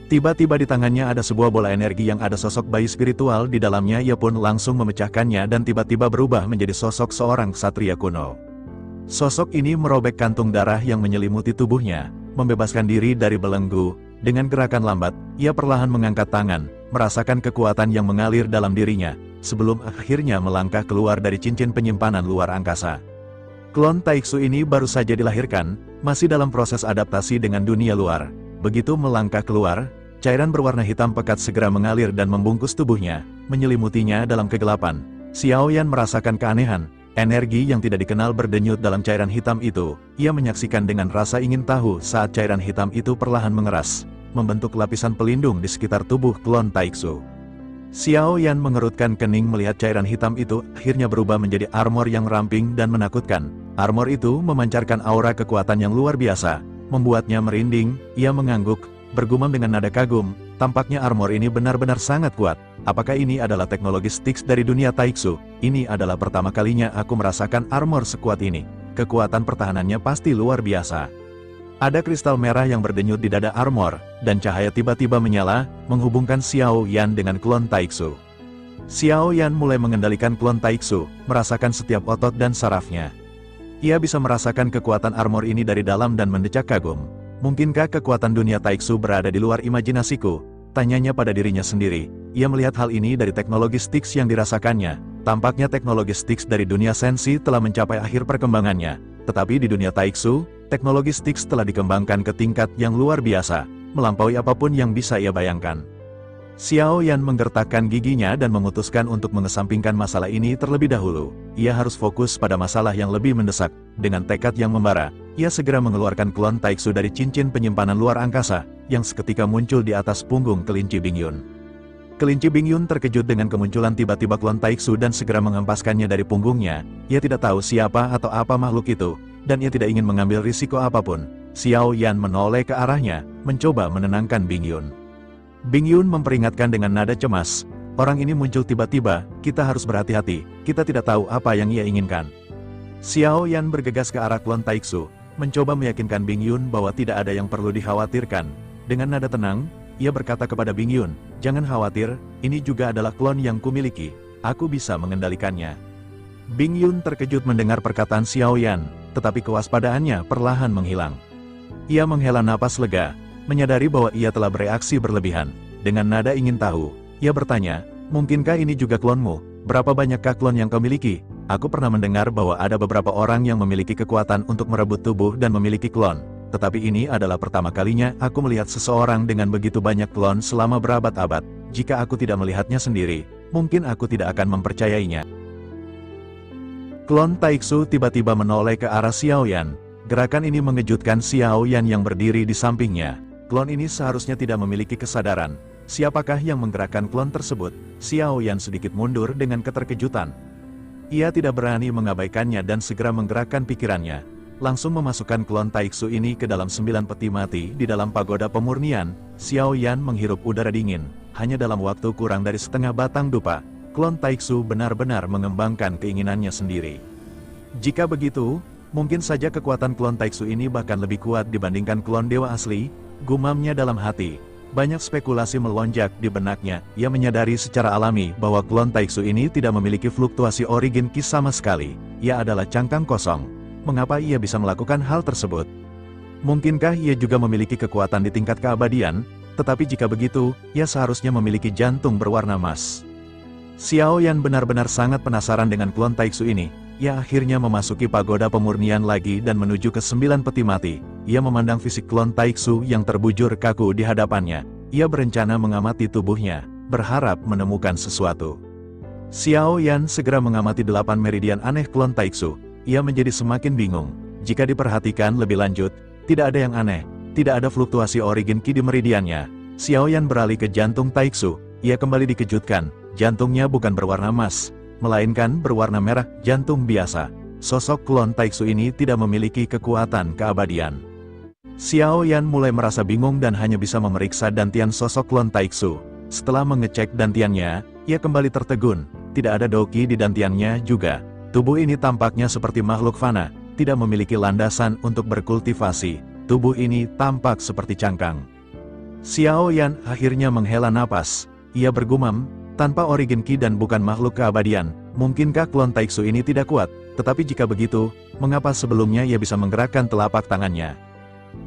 Tiba-tiba di tangannya ada sebuah bola energi yang ada sosok bayi spiritual di dalamnya. Ia pun langsung memecahkannya dan tiba-tiba berubah menjadi sosok seorang ksatria kuno. Sosok ini merobek kantung darah yang menyelimuti tubuhnya, membebaskan diri dari belenggu. Dengan gerakan lambat, ia perlahan mengangkat tangan, merasakan kekuatan yang mengalir dalam dirinya, sebelum akhirnya melangkah keluar dari cincin penyimpanan luar angkasa. Klon Taiksu ini baru saja dilahirkan, masih dalam proses adaptasi dengan dunia luar. Begitu melangkah keluar, cairan berwarna hitam pekat segera mengalir dan membungkus tubuhnya, menyelimutinya dalam kegelapan. Xiao Yan merasakan keanehan. Energi yang tidak dikenal berdenyut dalam cairan hitam itu. Ia menyaksikan dengan rasa ingin tahu saat cairan hitam itu perlahan mengeras, membentuk lapisan pelindung di sekitar tubuh klon Taiksu. Xiao Yan mengerutkan kening melihat cairan hitam itu akhirnya berubah menjadi armor yang ramping dan menakutkan. Armor itu memancarkan aura kekuatan yang luar biasa, membuatnya merinding. Ia mengangguk, bergumam dengan nada kagum, tampaknya armor ini benar-benar sangat kuat. Apakah ini adalah teknologi Styx dari dunia Taiksu? Ini adalah pertama kalinya aku merasakan armor sekuat ini. Kekuatan pertahanannya pasti luar biasa. Ada kristal merah yang berdenyut di dada armor, dan cahaya tiba-tiba menyala, menghubungkan Xiao Yan dengan klon Taiksu. Xiao Yan mulai mengendalikan klon Taiksu, merasakan setiap otot dan sarafnya. Ia bisa merasakan kekuatan armor ini dari dalam dan mendecak kagum. Mungkinkah kekuatan dunia Taiksu berada di luar imajinasiku? Tanyanya pada dirinya sendiri. Ia melihat hal ini dari teknologi Styx yang dirasakannya. Tampaknya teknologi Styx dari dunia Sensi telah mencapai akhir perkembangannya. Tetapi di dunia Taiksu, teknologi Styx telah dikembangkan ke tingkat yang luar biasa, melampaui apapun yang bisa ia bayangkan. Xiao Yan menggertakkan giginya dan memutuskan untuk mengesampingkan masalah ini terlebih dahulu. Ia harus fokus pada masalah yang lebih mendesak. Dengan tekad yang membara, ia segera mengeluarkan klon Taiksu dari cincin penyimpanan luar angkasa, yang seketika muncul di atas punggung kelinci Bingyun. Kelinci Bingyun terkejut dengan kemunculan tiba-tiba klon Taiksu dan segera menghempaskannya dari punggungnya. Ia tidak tahu siapa atau apa makhluk itu, dan ia tidak ingin mengambil risiko apapun. Xiao Yan menoleh ke arahnya, mencoba menenangkan Bingyun. Bingyun memperingatkan dengan nada cemas, "Orang ini muncul tiba-tiba, kita harus berhati-hati, kita tidak tahu apa yang ia inginkan." Xiao Yan bergegas ke arah klon Taiksu, mencoba meyakinkan Bingyun bahwa tidak ada yang perlu dikhawatirkan. Dengan nada tenang, ia berkata kepada Bingyun, "Jangan khawatir, ini juga adalah klon yang kumiliki, aku bisa mengendalikannya." Bingyun terkejut mendengar perkataan Xiao Yan, tetapi kewaspadaannya perlahan menghilang. Ia menghela napas lega, menyadari bahwa ia telah bereaksi berlebihan. Dengan nada ingin tahu, ia bertanya, "Mungkinkah ini juga klonmu? Berapa banyakkah klon yang kau miliki? Aku pernah mendengar bahwa ada beberapa orang yang memiliki kekuatan untuk merebut tubuh dan memiliki klon. Tetapi ini adalah pertama kalinya aku melihat seseorang dengan begitu banyak klon selama berabad-abad. Jika aku tidak melihatnya sendiri, mungkin aku tidak akan mempercayainya." Klon Taiksu tiba-tiba menoleh ke arah Xiao Yan. Gerakan ini mengejutkan Xiao Yan yang berdiri di sampingnya. Klon ini seharusnya tidak memiliki kesadaran. Siapakah yang menggerakkan klon tersebut? Xiao Yan sedikit mundur dengan keterkejutan. Ia tidak berani mengabaikannya dan segera menggerakkan pikirannya. Langsung memasukkan klon Taiksu ini ke dalam 9 peti mati di dalam pagoda pemurnian. Xiao Yan menghirup udara dingin. Hanya dalam waktu kurang dari setengah batang dupa, klon Taiksu benar-benar mengembangkan keinginannya sendiri. Jika begitu, mungkin saja kekuatan klon Taiksu ini bahkan lebih kuat dibandingkan klon dewa asli, gumamnya dalam hati. Banyak spekulasi melonjak di benaknya. Ia menyadari secara alami bahwa klon Taiksu ini tidak memiliki fluktuasi origin Ki sama sekali. Ia adalah cangkang kosong. Mengapa ia bisa melakukan hal tersebut? Mungkinkah ia juga memiliki kekuatan di tingkat keabadian? Tetapi jika begitu, ia seharusnya memiliki jantung berwarna emas. Xiao Yan benar-benar sangat penasaran dengan klon Taiksu ini. Ia akhirnya memasuki pagoda pemurnian lagi dan menuju ke 9 peti mati. Ia memandang fisik klon Taiksu yang terbujur kaku di hadapannya. Ia berencana mengamati tubuhnya, berharap menemukan sesuatu. Xiao Yan segera mengamati 8 meridian aneh klon Taiksu. Ia menjadi semakin bingung. Jika diperhatikan lebih lanjut, tidak ada yang aneh. Tidak ada fluktuasi origin Ki di meridiannya. Xiao Yan beralih ke jantung Taiksu. Ia kembali dikejutkan. Jantungnya bukan berwarna emas, melainkan berwarna merah, jantung biasa. Sosok klon Taiksu ini tidak memiliki kekuatan keabadian. Xiao Yan mulai merasa bingung dan hanya bisa memeriksa dantian sosok klon Taiksu. Setelah mengecek dantiannya, ia kembali tertegun. Tidak ada doki di dantiannya juga. Tubuh ini tampaknya seperti makhluk fana, tidak memiliki landasan untuk berkultivasi. Tubuh ini tampak seperti cangkang. Xiao Yan akhirnya menghela napas. Ia bergumam, tanpa origin Ki dan bukan makhluk keabadian, mungkinkah klon Taiksu ini tidak kuat? Tetapi jika begitu, mengapa sebelumnya ia bisa menggerakkan telapak tangannya?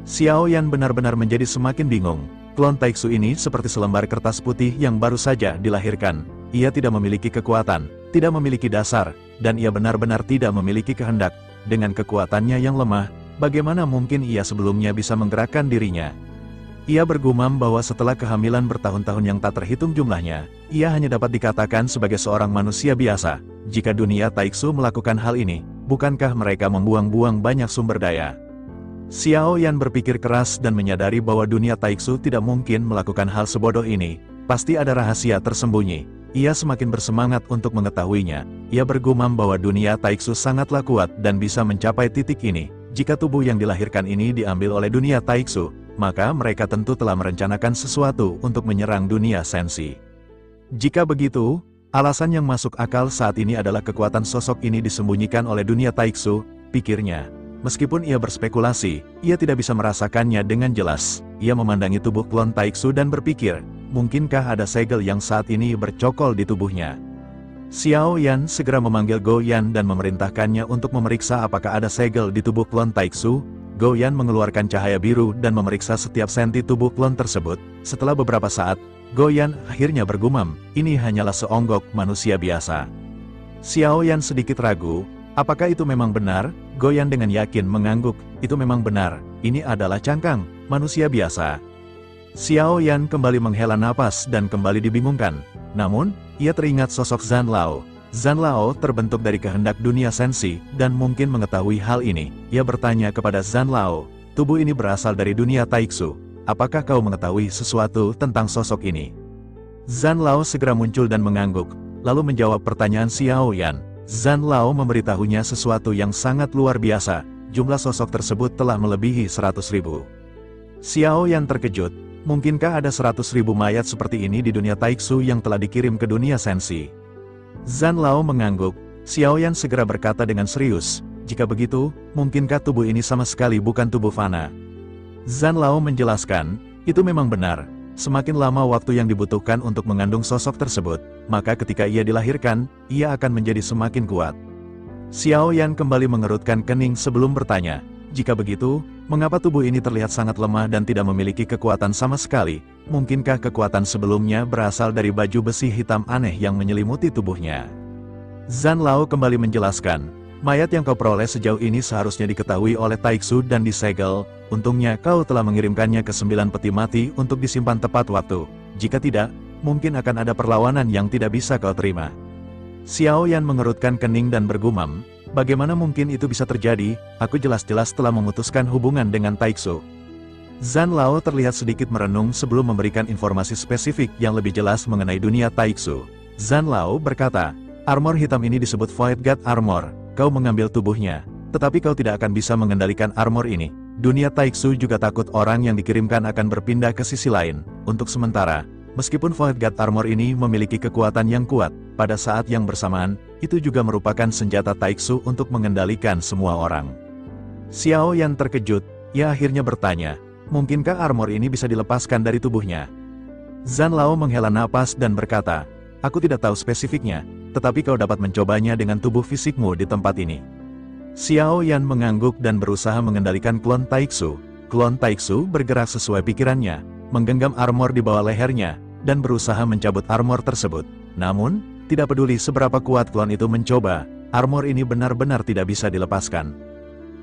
Xiao Yan benar-benar menjadi semakin bingung. Klon Taiksu ini seperti selembar kertas putih yang baru saja dilahirkan. Ia tidak memiliki kekuatan, tidak memiliki dasar, dan ia benar-benar tidak memiliki kehendak. Dengan kekuatannya yang lemah, bagaimana mungkin ia sebelumnya bisa menggerakkan dirinya? Ia bergumam bahwa setelah kehamilan bertahun-tahun yang tak terhitung jumlahnya, ia hanya dapat dikatakan sebagai seorang manusia biasa. Jika dunia Taiksu melakukan hal ini, bukankah mereka membuang-buang banyak sumber daya? Xiao Yan berpikir keras dan menyadari bahwa dunia Taiksu tidak mungkin melakukan hal sebodoh ini. Pasti ada rahasia tersembunyi. Ia semakin bersemangat untuk mengetahuinya. Ia bergumam bahwa dunia Taiksu sangatlah kuat dan bisa mencapai titik ini. Jika tubuh yang dilahirkan ini diambil oleh dunia Taiksu, maka mereka tentu telah merencanakan sesuatu untuk menyerang dunia Sensi. Jika begitu, alasan yang masuk akal saat ini adalah kekuatan sosok ini disembunyikan oleh dunia Taiksu, pikirnya. Meskipun ia berspekulasi, ia tidak bisa merasakannya dengan jelas. Ia memandangi tubuh klon Taiksu dan berpikir, mungkinkah ada segel yang saat ini bercokol di tubuhnya? Xiao Yan segera memanggil Go Yan dan memerintahkannya untuk memeriksa apakah ada segel di tubuh klon Taixu. Go Yan mengeluarkan cahaya biru dan memeriksa setiap senti tubuh klon tersebut. Setelah beberapa saat, Go Yan akhirnya bergumam, ini hanyalah seonggok manusia biasa. Xiao Yan sedikit ragu, apakah itu memang benar? Go Yan dengan yakin mengangguk, itu memang benar, ini adalah cangkang manusia biasa. Xiao Yan kembali menghela napas dan kembali dibingungkan. Namun, ia teringat sosok Zhan Lao. Zhan Lao terbentuk dari kehendak dunia sensi, dan mungkin mengetahui hal ini. Ia bertanya kepada Zhan Lao, tubuh ini berasal dari dunia Taixu. Apakah kau mengetahui sesuatu tentang sosok ini? Zhan Lao segera muncul dan mengangguk, lalu menjawab pertanyaan Xiao Yan. Zhan Lao memberitahunya sesuatu yang sangat luar biasa. Jumlah sosok tersebut telah melebihi 100.000. Xiao Yan terkejut. Mungkinkah ada 100.000 mayat seperti ini di dunia Taixu yang telah dikirim ke dunia sensi? Zhan Lao mengangguk. Xiao Yan segera berkata dengan serius, jika begitu, mungkinkah tubuh ini sama sekali bukan tubuh fana? Zhan Lao menjelaskan, itu memang benar. Semakin lama waktu yang dibutuhkan untuk mengandung sosok tersebut, maka ketika ia dilahirkan, ia akan menjadi semakin kuat. Xiao Yan kembali mengerutkan kening sebelum bertanya, jika begitu, mengapa tubuh ini terlihat sangat lemah dan tidak memiliki kekuatan sama sekali? Mungkinkah kekuatan sebelumnya berasal dari baju besi hitam aneh yang menyelimuti tubuhnya? Zhan Lao kembali menjelaskan, mayat yang kau peroleh sejauh ini seharusnya diketahui oleh Taixu dan disegel. Untungnya kau telah mengirimkannya ke 9 peti mati untuk disimpan tepat waktu. Jika tidak, mungkin akan ada perlawanan yang tidak bisa kau terima. Xiao Yan mengerutkan kening dan bergumam, bagaimana mungkin itu bisa terjadi? Aku jelas-jelas telah memutuskan hubungan dengan Taixu. Zhan Lao terlihat sedikit merenung sebelum memberikan informasi spesifik yang lebih jelas mengenai dunia Taixu. Zhan Lao berkata, armor hitam ini disebut Void God Armor. Kau mengambil tubuhnya, tetapi kau tidak akan bisa mengendalikan armor ini. Dunia Taixu juga takut orang yang dikirimkan akan berpindah ke sisi lain. Untuk sementara, meskipun Void God Armor ini memiliki kekuatan yang kuat, pada saat yang bersamaan, itu juga merupakan senjata Taixu untuk mengendalikan semua orang. Xiao Yan terkejut, ia akhirnya bertanya, mungkinkah armor ini bisa dilepaskan dari tubuhnya? Zhan Lao menghela napas dan berkata, aku tidak tahu spesifiknya, tetapi kau dapat mencobanya dengan tubuh fisikmu di tempat ini. Xiao Yan mengangguk dan berusaha mengendalikan klon Taixu. Klon Taixu bergerak sesuai pikirannya, menggenggam armor di bawah lehernya, dan berusaha mencabut armor tersebut. Namun, tidak peduli seberapa kuat klon itu mencoba, armor ini benar-benar tidak bisa dilepaskan.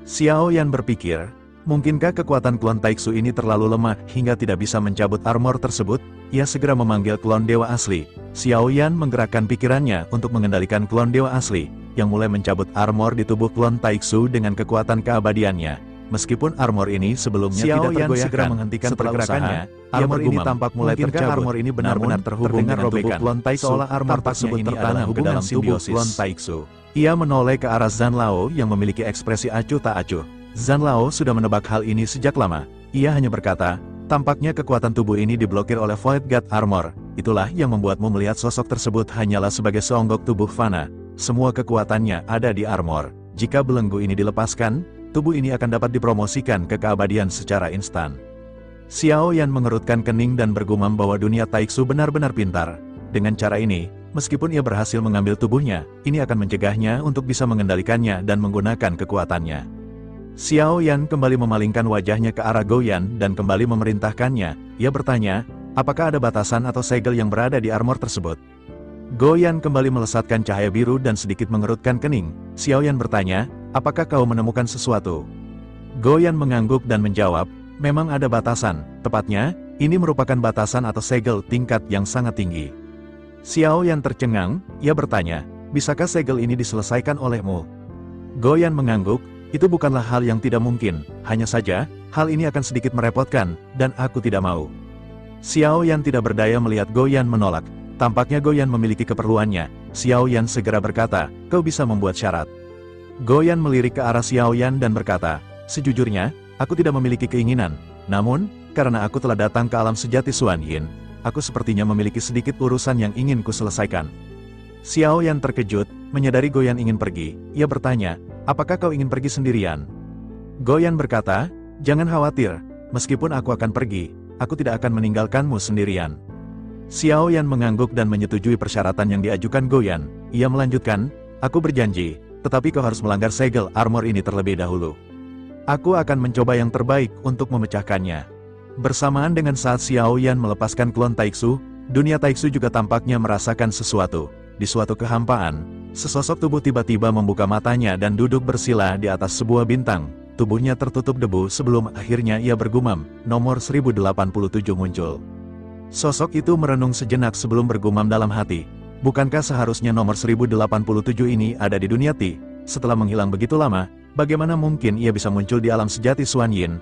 Xiao Yan berpikir, mungkinkah kekuatan klon Taixu ini terlalu lemah hingga tidak bisa mencabut armor tersebut? Ia segera memanggil klon dewa asli. Xiao Yan menggerakkan pikirannya untuk mengendalikan klon dewa asli, yang mulai mencabut armor di tubuh klon Taixu dengan kekuatan keabadiannya. Meskipun armor ini sebelumnya tidak tergoyahkan, segera menghentikan pergerakannya, armor ini tampak mulai tercabut. Armor ini benar-benar terhubung dengan tubuh klon Taixu, seolah armor tersebut tertanam ke dalam tubuh klon Taixu. Ia menoleh ke arah Zhan Lao yang memiliki ekspresi acuh tak acuh. Zhan Lao sudah menebak hal ini sejak lama. Ia hanya berkata, tampaknya kekuatan tubuh ini diblokir oleh Void God Armor. Itulah yang membuatmu melihat sosok tersebut hanyalah sebagai seonggok tubuh fana. Semua kekuatannya ada di armor. Jika belenggu ini dilepaskan, tubuh ini akan dapat dipromosikan ke keabadian secara instan. Xiao Yan mengerutkan kening dan bergumam bahwa dunia Taixu benar-benar pintar. Dengan cara ini, meskipun ia berhasil mengambil tubuhnya, ini akan mencegahnya untuk bisa mengendalikannya dan menggunakan kekuatannya. Xiao Yan kembali memalingkan wajahnya ke arah Go Yan dan kembali memerintahkannya. Ia bertanya, apakah ada batasan atau segel yang berada di armor tersebut? Go Yan kembali melesatkan cahaya biru dan sedikit mengerutkan kening. Xiao Yan bertanya, apakah kau menemukan sesuatu? Go Yan mengangguk dan menjawab, memang ada batasan. Tepatnya, ini merupakan batasan atau segel tingkat yang sangat tinggi. Xiao Yan tercengang, ia bertanya, bisakah segel ini diselesaikan olehmu? Go Yan mengangguk, itu bukanlah hal yang tidak mungkin, hanya saja, hal ini akan sedikit merepotkan, dan aku tidak mau. Xiao Yan tidak berdaya melihat Go Yan menolak. Tampaknya Go Yan memiliki keperluannya. Xiao Yan segera berkata, kau bisa membuat syarat. Go Yan melirik ke arah Xiao Yan dan berkata, sejujurnya, aku tidak memiliki keinginan. Namun, karena aku telah datang ke alam sejati Xuan Yin, aku sepertinya memiliki sedikit urusan yang ingin ku selesaikan. Xiao Yan terkejut, menyadari Go Yan ingin pergi. Ia bertanya, apakah kau ingin pergi sendirian? Go Yan berkata, jangan khawatir, meskipun aku akan pergi, aku tidak akan meninggalkanmu sendirian. Xiao Yan mengangguk dan menyetujui persyaratan yang diajukan Go Yan. Ia melanjutkan, aku berjanji, tetapi kau harus melanggar segel armor ini terlebih dahulu. Aku akan mencoba yang terbaik untuk memecahkannya. Bersamaan dengan saat Xiao Yan melepaskan klon Taiksu, dunia Taiksu juga tampaknya merasakan sesuatu. Di suatu kehampaan, sesosok tubuh tiba-tiba membuka matanya dan duduk bersila di atas sebuah bintang. Tubuhnya tertutup debu sebelum akhirnya ia bergumam, nomor 1087 muncul. Sosok itu merenung sejenak sebelum bergumam dalam hati. Bukankah seharusnya nomor 1087 ini ada di dunia Ti? Setelah menghilang begitu lama, bagaimana mungkin ia bisa muncul di alam sejati Xuan Yin?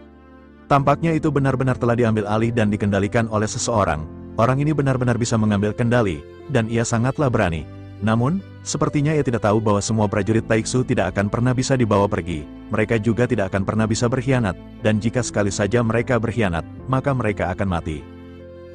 Tampaknya itu benar-benar telah diambil alih dan dikendalikan oleh seseorang. Orang ini benar-benar bisa mengambil kendali, dan ia sangatlah berani. Namun, sepertinya ia tidak tahu bahwa semua prajurit Taiksu tidak akan pernah bisa dibawa pergi. Mereka juga tidak akan pernah bisa berkhianat, dan jika sekali saja mereka berkhianat, maka mereka akan mati.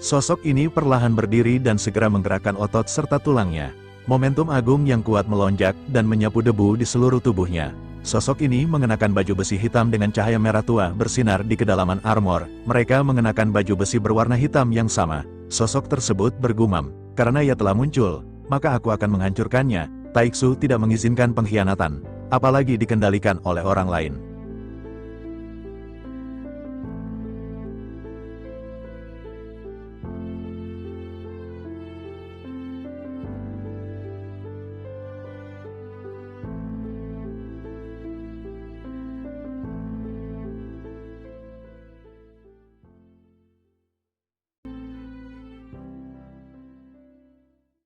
Sosok ini perlahan berdiri dan segera menggerakkan otot serta tulangnya. Momentum agung yang kuat melonjak dan menyapu debu di seluruh tubuhnya. Sosok ini mengenakan baju besi hitam dengan cahaya merah tua bersinar di kedalaman armor. Mereka mengenakan baju besi berwarna hitam yang sama. Sosok tersebut bergumam, karena ia telah muncul, maka aku akan menghancurkannya. Taiksu tidak mengizinkan pengkhianatan, apalagi dikendalikan oleh orang lain.